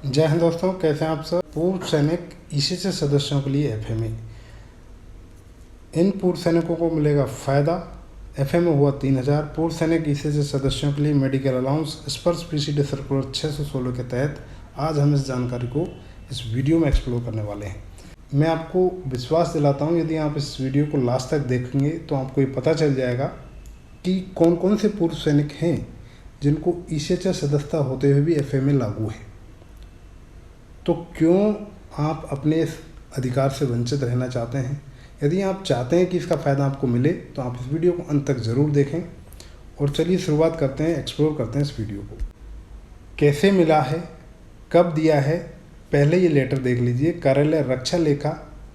जय हिंद दोस्तों, कैसे हैं आप सब। पूर्व सैनिक ईसीसी सदस्यों के लिए एफएमए। इन पूर्व सैनिकों को मिलेगा फ़ायदा। एफएमए हुआ 3000। पूर्व सैनिक ईसीसी सदस्यों के लिए मेडिकल अलाउंस स्पर्श पीसीडी सर्कुलर 616 के तहत आज हम इस जानकारी को इस वीडियो में एक्सप्लोर करने वाले हैं। मैं आपको विश्वास दिलाता हूँ, यदि आप इस वीडियो को लास्ट तक देखेंगे तो आपको ये पता चल जाएगा कि कौन कौन से पूर्व सैनिक हैं जिनको ईसीसी सदस्यता होते हुए भी एफएमए लागू है। तो क्यों आप अपने इस अधिकार से वंचित रहना चाहते हैं। यदि आप चाहते हैं कि इसका फ़ायदा आपको मिले तो आप इस वीडियो को अंत तक ज़रूर देखें। और चलिए शुरुआत करते हैं, एक्सप्लोर करते हैं इस वीडियो को। कैसे मिला है, कब दिया है, पहले ये लेटर देख लीजिए। कार्यालय रक्षा लेखा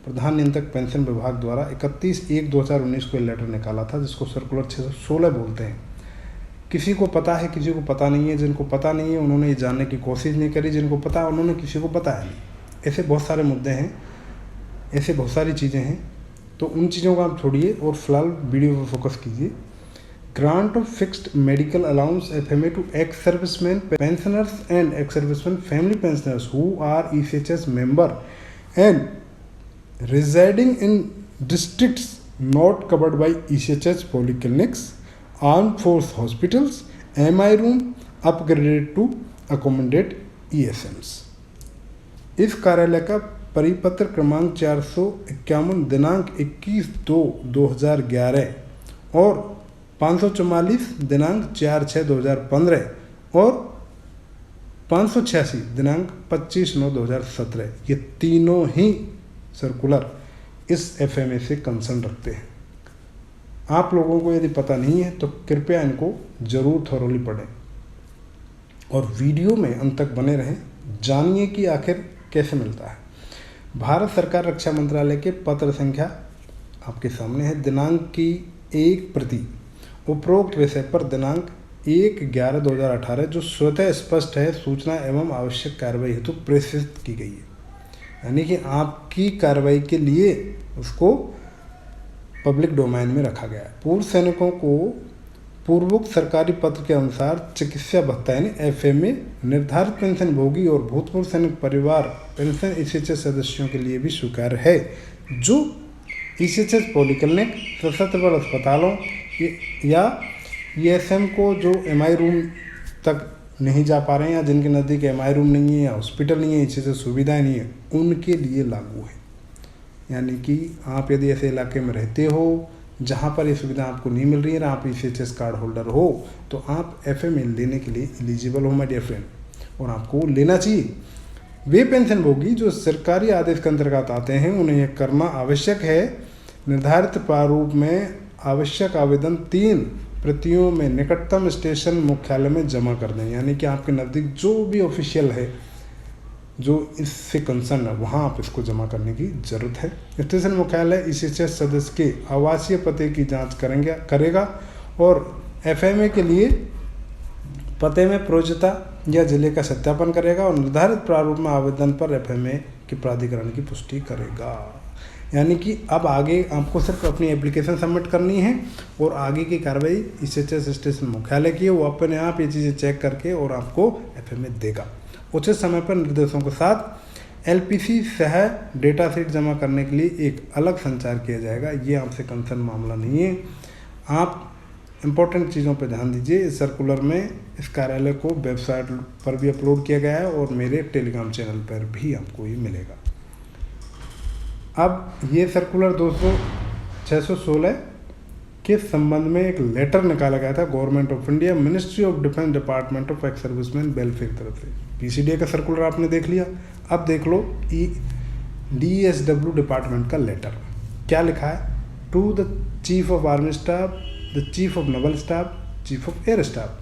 प्रधान नियंत्रक पेंशन विभाग द्वारा 31/1/2019 को ये लेटर निकाला था, जिसको सर्कुलर 616 बोलते हैं। किसी को पता है, किसी को पता नहीं है। जिनको पता नहीं है उन्होंने ये जानने की कोशिश नहीं करी, जिनको पता है उन्होंने किसी को बताया नहीं। ऐसे बहुत सारे मुद्दे हैं, ऐसे बहुत सारी चीज़ें हैं। तो उन चीज़ों को आप छोड़िए और फिलहाल वीडियो पर फोकस कीजिए। Grant of fixed medical allowance FMA to ex serviceman pensioners and ex serviceman family pensioners who are ECHS member and residing in districts not covered by ECHS polyclinics, armed force hospitals, MI room upgraded to accommodate ESMs। इस कार्यालय का परिपत्र क्रमांक 451 दिनांक 21/2/2011 और 544 दिनांक 4/6/2015 और 586 दिनांक 25/9/2017, ये तीनों ही सर्कुलर इस एफएमए से कंसर्न रखते हैं। आप लोगों को यदि पता नहीं है तो कृपया इनको ज़रूर थॉरोली पढ़ें और वीडियो में अंत तक बने रहें। जानिए कि आखिर कैसे मिलता है। भारत सरकार रक्षा मंत्रालय के पत्र संख्या आपके सामने है। दिनांक की एक प्रति उपरोक्त विषय पर दिनांक 1/11/2018 जो स्वतः स्पष्ट है, सूचना एवं आवश्यक कार्रवाई हेतु प्रेषित की गई है। यानी कि आपकी कार्रवाई के लिए उसको पब्लिक डोमेन में रखा गया है। पूर्व सैनिकों को पूर्वोक्त सरकारी पत्र के अनुसार चिकित्सा भत्ता यानी एफएमए निर्धारित पेंशन भोगी और भूतपूर्व सैनिक परिवार पेंशन ईसीएचएस सदस्यों के लिए भी स्वीकार्य है जो ईसीएचएस पॉलीक्लिनिक, सशस्त्र बल अस्पतालों या ईएसएम को जो एमआई रूम तक नहीं जा पा रहे हैं या जिनके नज़दीक एमआई रूम नहीं है या हॉस्पिटल नहीं है, ईसीएचएस सुविधाएं नहीं है, उनके लिए लागू है। यानी कि आप यदि ऐसे इलाके में रहते हो जहां पर ये सुविधा आपको नहीं मिल रही है, आप ईसीएचएस कार्ड होल्डर हो, तो आप एफएमए लेने के लिए एलिजिबल हो माय डियर फ्रेंड, और आपको लेना चाहिए। वे पेंशन भोगी जो सरकारी आदेश के अंतर्गत आते हैं उन्हें यह करना आवश्यक है। निर्धारित प्रारूप में आवश्यक आवेदन 3 प्रतियों में निकटतम स्टेशन मुख्यालय में जमा कर दें। यानी कि आपके नज़दीक जो भी ऑफिशियल है जो इससे कंसर्न है वहाँ आप इसको जमा करने की ज़रूरत है। स्टेशन मुख्यालय ईसीएचएस सदस्य के आवासीय पते की जांच करेगा और एफएमए के लिए पते में प्रयोज्यता या जिले का सत्यापन करेगा और निर्धारित प्रारूप में आवेदन पर एफएमए के प्राधिकरण की पुष्टि करेगा। यानी कि अब आगे आपको सिर्फ अपनी एप्लीकेशन सबमिट करनी है और आगे की कार्रवाई ईसीएचएस स्टेशन मुख्यालय की है। वो अपने आप ये चीज़ें चेक करके और आपको एफएमए देगा। उचित समय पर निर्देशों के साथ एलपीसी सह डेटा शीट जमा करने के लिए एक अलग संचार किया जाएगा। ये आपसे कंसर्न मामला नहीं है। आप इम्पोर्टेंट चीज़ों पर ध्यान दीजिए। इस सर्कुलर में इस कार्यालय को वेबसाइट पर भी अपलोड किया गया है और मेरे टेलीग्राम चैनल पर भी आपको ये मिलेगा। अब ये सर्कुलर 616 के संबंध में एक लेटर निकाला गया था government of India, ministry of defence, department of ex serviceman welfare की तरफ से। पीसीडीए का सर्कुलर आपने देख लिया। अब देख लो डीएसडब्ल्यू डिपार्टमेंट का लेटर क्या लिखा है। To the chief of army staff, the chief of naval staff, chief of air staff,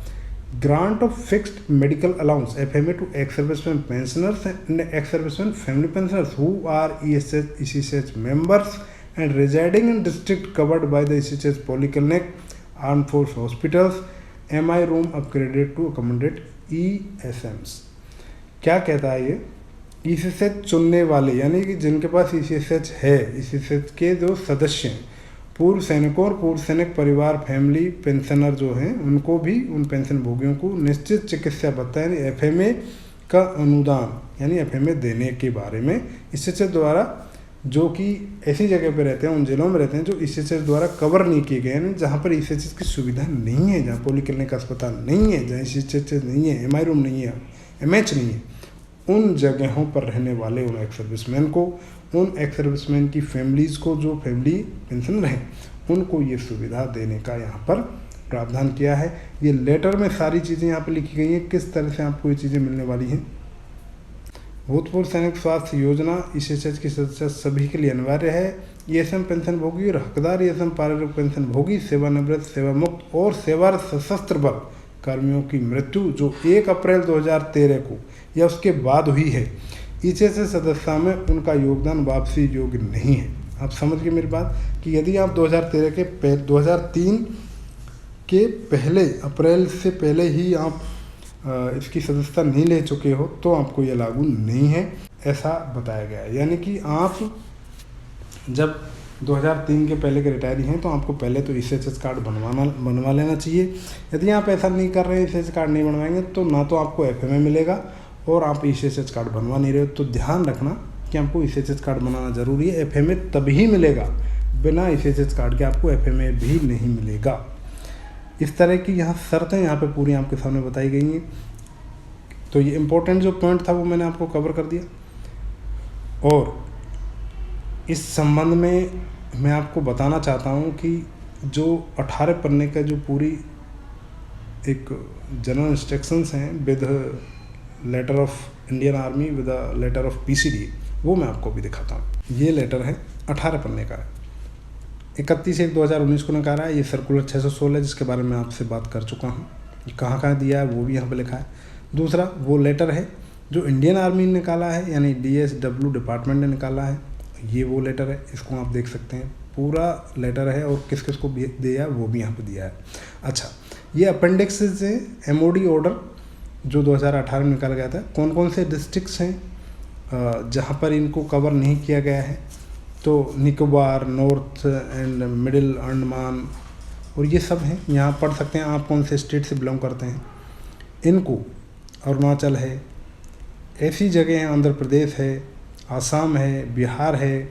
grant of fixed medical allowance FMA to ex-servicemen pensioners and ex-servicemen family pensioners who are ECHS members and residing in district covered by the ECHS polyclinic, armed force hospitals, MI room upgraded to accommodate ESMs। क्या कहता है ये? ECHS चुनने वाले यानी कि जिनके पास ECHS है, ECHS के जो सदस्य हैं, पूर्व सैनिकों और पूर्व सैनिक परिवार फैमिली पेंशनर जो हैं उनको भी, उन पेंशन भोगियों को निश्चित चिकित्सा भत्ता यानी एफएमए का अनुदान यानी एफएमए देने के बारे में ईसीएचएस द्वारा, जो कि ऐसी जगह पे रहते हैं, उन जिलों में रहते हैं जो ईसीएचएस द्वारा कवर नहीं किए गए हैं, जहाँ पर ईसीएचएस की सुविधा नहीं है, जहाँ पॉलीक्लिनिक अस्पताल नहीं है, जहाँ ईसीएचएस नहीं है, एमआई रूम नहीं है, एमएच नहीं है, उन जगहों पर रहने वाले उन एक्स सर्विसमैन को, उन एक्स सर्विसमैन की फैमिलीज़ को जो फैमिली पेंशनर हैं, उनको ये सुविधा देने का यहाँ पर प्रावधान किया है। ये लेटर में सारी चीज़ें यहाँ पर लिखी गई हैं, किस तरह से आपको ये चीज़ें मिलने वाली हैं। भूतपूर्व सैनिक स्वास्थ्य योजना ईसीएचएस की सदस्य सभी के लिए अनिवार्य है। ईएसएम पेंशन भोगी और हकदार ईएसएम पारिवारिक पेंशन भोगी, सेवानिवृत्त, सेवामुक्त और सेवारत सशस्त्र बल कर्मियों की मृत्यु जो 1 अप्रैल 2013 को या उसके बाद हुई है, ईसीएचएस सदस्यता में उनका योगदान वापसी योग्य नहीं है। आप समझ गए मेरी बात कि यदि आप 2003 के पहले अप्रैल से पहले ही आप इसकी सदस्यता नहीं ले चुके हो तो आपको ये लागू नहीं है, ऐसा बताया गया है। यानी कि आप जब 2003 के पहले के रिटायरी हैं तो आपको पहले तो ईसीएचएस कार्ड बनवा लेना चाहिए। यदि आप ऐसा नहीं कर रहे हैं, ईसीएचएस कार्ड नहीं बनवाएंगे, तो ना तो आपको एफएमए मिलेगा और आप ईसीएचएस कार्ड बनवा नहीं रहे हो। तो ध्यान रखना कि आपको ईसीएचएस कार्ड बनाना ज़रूरी है। एफएमए तभी मिलेगा, बिना ईसीएचएस कार्ड के आपको एफएमए भी नहीं मिलेगा। इस तरह की यहाँ शर्तें यहाँ पे पूरी आपके सामने बताई गई हैं। तो ये इम्पोर्टेंट जो पॉइंट था वो मैंने आपको कवर कर दिया। और इस संबंध में मैं आपको बताना चाहता हूँ कि जो 18 पन्ने का जो पूरी एक जनरल इंस्ट्रक्शंस हैं with letter of Indian army with letter of PCD, वो मैं आपको भी दिखाता हूँ। ये लेटर है 18 पन्ने का, 31/1/2019 को निकाला है। ये सर्कुलर 616 जिसके बारे में आपसे बात कर चुका हूँ, कहाँ कहाँ दिया है वो भी यहाँ पे लिखा है। दूसरा वो लेटर है जो इंडियन आर्मी ने निकाला है, यानी DSW डिपार्टमेंट ने निकाला है, ये वो लेटर है, इसको आप देख सकते हैं। पूरा लेटर है और किस किस को दिया है वो भी यहाँ पे दिया है। अच्छा, ये अपेंडिक्स से MOD ऑर्डर जो 2018 में निकाला गया था, कौन कौन से डिस्ट्रिक्ट्स हैं जहाँ पर इनको कवर नहीं किया गया है, तो Nicobar, north and middle Andaman और ये सब हैं। यहाँ पढ़ सकते हैं आप कौन से स्टेट से बिलोंग करते हैं। इनको अरुणाचल है, ऐसी जगह हैं, आंध्र प्रदेश है, आसाम है, बिहार है,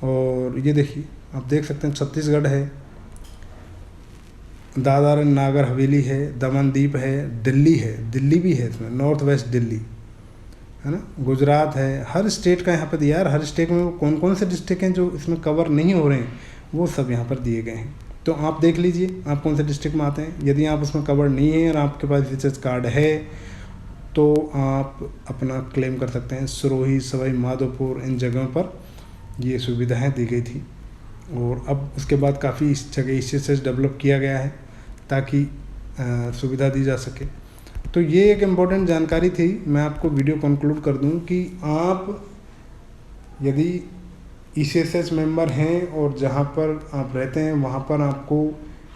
और ये देखिए आप देख सकते हैं छत्तीसगढ़ है, दादरा एंड नागर हवेली है, दमन दीप है, दिल्ली है, दिल्ली भी है इसमें, नॉर्थ वेस्ट दिल्ली है ना, गुजरात है। हर स्टेट का यहाँ पर दिया है। हर स्टेट में कौन कौन से डिस्ट्रिक्ट हैं जो इसमें कवर नहीं हो रहे हैं वो सब यहाँ पर दिए गए हैं। तो आप देख लीजिए आप कौन से डिस्ट्रिक्ट में आते हैं। यदि आप उसमें कवर नहीं है और आपके पास ईसीएचएस कार्ड है तो आप अपना क्लेम कर सकते हैं। सिरोही, सवाई माधोपुर, इन जगहों पर ये सुविधाएं दी गई थी और अब उसके बाद काफ़ी इस जगह ईसीएचएस डेवलप किया गया है ताकि सुविधा दी जा सके। तो ये एक इम्पोर्टेंट जानकारी थी। मैं आपको वीडियो कंक्लूड कर दूं कि आप यदि ईसीएचएस मेंबर हैं और जहां पर आप रहते हैं वहां पर आपको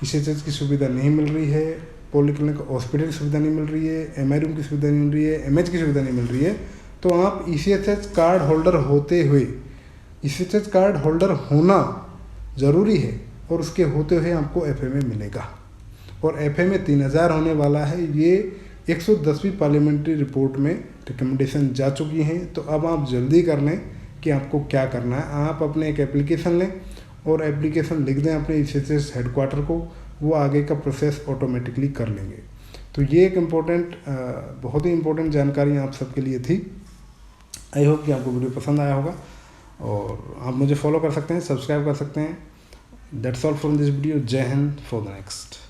ईसीएचएस की सुविधा नहीं मिल रही है, पॉलीक्लिनिक हॉस्पिटल की सुविधा नहीं मिल रही है, एमआई रूम की सुविधा नहीं मिल रही है, एमएच की सुविधा नहीं मिल रही है, तो आप ईसीएचएस कार्ड होल्डर होते हुए, ईसीएचएस कार्ड होल्डर होना ज़रूरी है और उसके होते हुए आपको एफएमए मिलेगा। और एफएमए 3000 होने वाला है। ये 110वीं पार्लियामेंट्री रिपोर्ट में रिकमेंडेशन जा चुकी हैं। तो अब आप जल्दी कर लें कि आपको क्या करना है। आप अपने एक एप्लीकेशन लें और एप्लीकेशन लिख दें अपने ईसीएचएस हेडक्वार्टर को, वो आगे का प्रोसेस ऑटोमेटिकली कर लेंगे। तो ये एक इम्पोर्टेंट बहुत ही इम्पोर्टेंट जानकारी आप सबके लिए थी। आई होप कि आपको वीडियो पसंद आया होगा और आप मुझे फॉलो कर सकते हैं, सब्सक्राइब कर सकते हैं। That's all from this video. जय हिंद फॉर द नेक्स्ट।